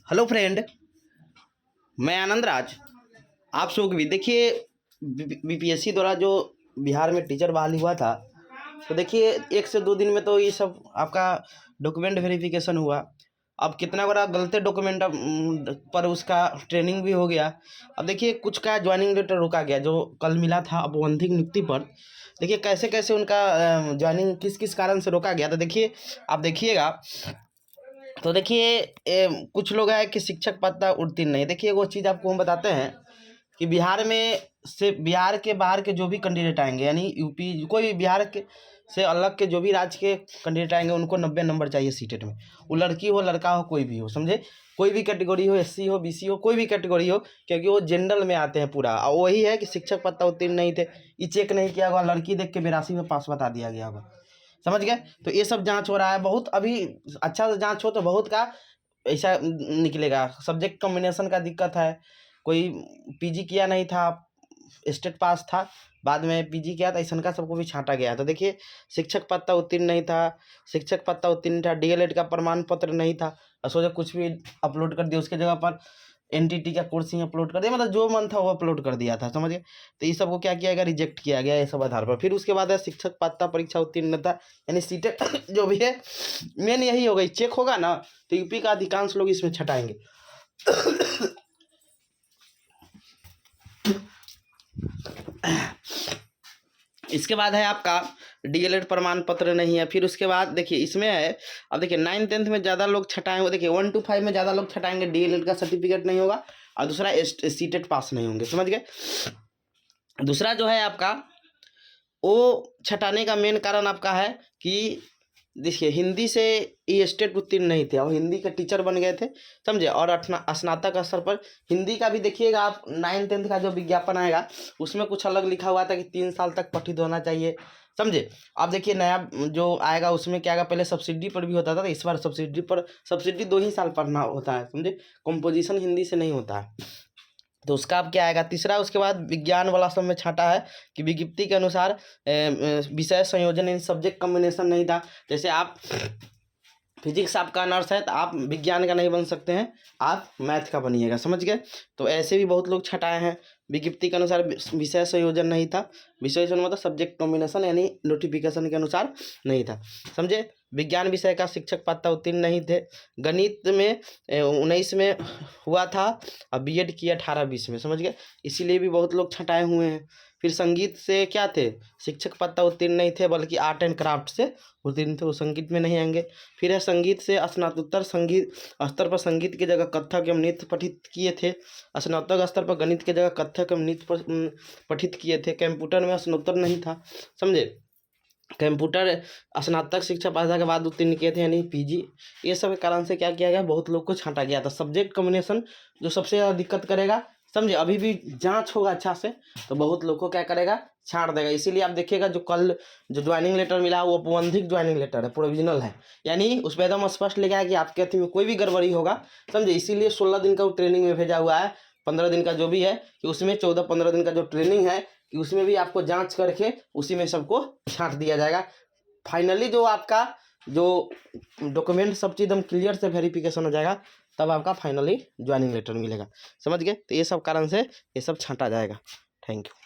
Hello friend, मैं आनंद राज। आप लोग भी देखिए, बीपीएससी द्वारा जो बिहार में टीचर बहाली हुआ था, तो देखिए 1 से 2 दिन में तो ये सब आपका डॉक्यूमेंट वेरिफिकेशन हुआ। अब कितना बड़ा गलत डॉक्यूमेंट पर उसका ट्रेनिंग भी हो गया। अब देखिए कुछ का ज्वाइनिंग लेटर रोका गया जो कल मिला था औपबंधिक नियुक्ति पर। देखिए कैसे कैसे उनका ज्वाइनिंग किस किस कारण से रोका गया। तो देखिए आप देखिएगा, तो देखिए कुछ लोग हैं कि शिक्षक पात्रता उत्तीर्ण नहीं। देखिए वो चीज़ आपको हम बताते हैं कि बिहार में से बिहार के बाहर के जो भी कैंडिडेट आएंगे, यानी यूपी कोई भी बिहार के से अलग के जो भी राज्य के कैंडिडेट आएंगे, उनको 90 नंबर चाहिए सीटेट में। वो लड़की हो लड़का हो कोई भी हो, समझे, कोई भी कैटेगरी हो, एससी हो बीसी हो कोई भी कैटेगरी हो, क्योंकि वो जनरल में आते हैं पूरा। और वही है कि शिक्षक पात्रता उत्तीर्ण नहीं थे, ये चेक नहीं किया होगा, लड़की देख के 82 में पास बता दिया गया होगा, समझ गए। तो ये सब जांच हो रहा है, बहुत अभी अच्छा से जांच हो तो बहुत का ऐसा निकलेगा। सब्जेक्ट कॉम्बिनेशन का दिक्कत है, कोई पीजी किया नहीं था, स्टेट पास था, बाद में पीजी किया था, ऐसा का सबको भी छांटा गया। तो देखिए शिक्षक पात्रता उत्तीर्ण नहीं था, शिक्षक पात्रता उत्तीर्ण था, डीएलएड का प्रमाण पत्र नहीं था, और सोचा कुछ भी अपलोड कर दिया, उसके जगह पर एनटीटी का कोर्स ही अपलोड कर दिया, मतलब जो मन था वो अपलोड कर दिया था, समझिए। तो इस सबको क्या किया गया, रिजेक्ट किया गया ये सब आधार पर। फिर उसके बाद है शिक्षक पात्रता परीक्षा उत्तीर्णता, यानी सीटेट जो भी है, मेन यही हो गई, चेक होगा ना तो यूपी का अधिकांश लोग इसमें छटाएंगे। इसके बाद है आपका डीएलएड प्रमाण पत्र नहीं है। फिर उसके बाद देखिए इसमें है, अब देखिए 9th-10th में ज़्यादा लोग छटाएंगे, देखिए 1 to 5 में ज़्यादा लोग छटाएंगे, डीएलएड का सर्टिफिकेट नहीं होगा, और दूसरा सीटेट पास नहीं होंगे, समझ गए। दूसरा जो है आपका वो छटाने का मेन कारण आपका है कि देखिए हिंदी से ये स्टेट उत्तीर्ण नहीं थे और हिंदी के टीचर बन गए थे, समझे। और स्नातक स्तर पर हिंदी का भी देखिएगा आप, 9th-10th का जो विज्ञापन आएगा उसमें कुछ अलग लिखा हुआ था कि 3 साल तक पठित होना चाहिए, समझे। अब देखिए नया जो आएगा उसमें क्या आएगा, पहले सब्सिडी पर भी होता था, इस बार सब्सिडी 2 ही साल पढ़ना होता है, समझे, कंपोजिशन हिंदी से नहीं होता है, तो उसका अब क्या आएगा। तीसरा उसके बाद विज्ञान वाला सब में छाटा है कि विज्ञप्ति के अनुसार विषय संयोजन यानी सब्जेक्ट कॉम्बिनेशन नहीं था। जैसे आप फिजिक्स आपका ऑनर्स है तो आप विज्ञान का नहीं बन सकते हैं, आप मैथ का बनिएगा, समझ गए। तो ऐसे भी बहुत लोग छटाए हैं। विज्ञप्ति के अनुसार विषय संयोजन नहीं था, विषय संयोजन मतलब सब्जेक्ट कॉम्बिनेशन यानी नोटिफिकेशन के अनुसार नहीं था, समझे। विज्ञान विषय का शिक्षक पात्रता उत्तीर्ण नहीं थे। गणित में 19 में हुआ था और बीएड किया 18-20 में, समझ गए, इसीलिए भी बहुत लोग छटाए हुए हैं। फिर संगीत से क्या थे, शिक्षक पात्रता उत्तीर्ण नहीं थे, बल्कि आर्ट एंड क्राफ्ट से उत्तीर्ण थे, वो संगीत में नहीं आएंगे। फिर है संगीत से स्नातकोत्तर संगीत स्तर पर संगीत की जगह कथक एवं नृत्य पठित किए थे, स्नातक स्तर पर गणित की जगह कथक एवं नृत्य पठित किए थे। कंप्यूटर में स्नातक नहीं था, समझे, कंप्यूटर स्नातक शिक्षा पात्रता के बाद उत्तीर्ण किए थे यानी पीजी। ये सब के कारण से क्या किया गया, बहुत लोग को छांटा गया था। सब्जेक्ट कॉम्बिनेशन जो सबसे ज़्यादा दिक्कत करेगा, समझे, अभी भी जांच होगा अच्छा से तो बहुत लोग को क्या करेगा, छाड़ देगा। इसीलिए आप देखिएगा जो कल जो ज्वाइनिंग लेटर मिला वो औपबंधिक ज्वाइनिंग लेटर है, प्रोविजनल है, यानी उसमें एकदम स्पष्ट लिखा है कि आपके अथी में कोई भी गड़बड़ी होगा, समझे। इसीलिए 16 दिन का वो ट्रेनिंग में भेजा हुआ है, 15 दिन का जो भी है कि उसमें 14-15 दिन का जो ट्रेनिंग है कि उसमें भी आपको जांच करके उसी में सबको छांट दिया जाएगा। फाइनली जो आपका जो डॉक्यूमेंट सब चीज़ एकदम क्लियर से वेरिफिकेशन हो जाएगा, तब आपका फाइनली ज्वाइनिंग लेटर मिलेगा, समझ गए। तो ये सब कारण से ये सब छांटा जाएगा। Thank you.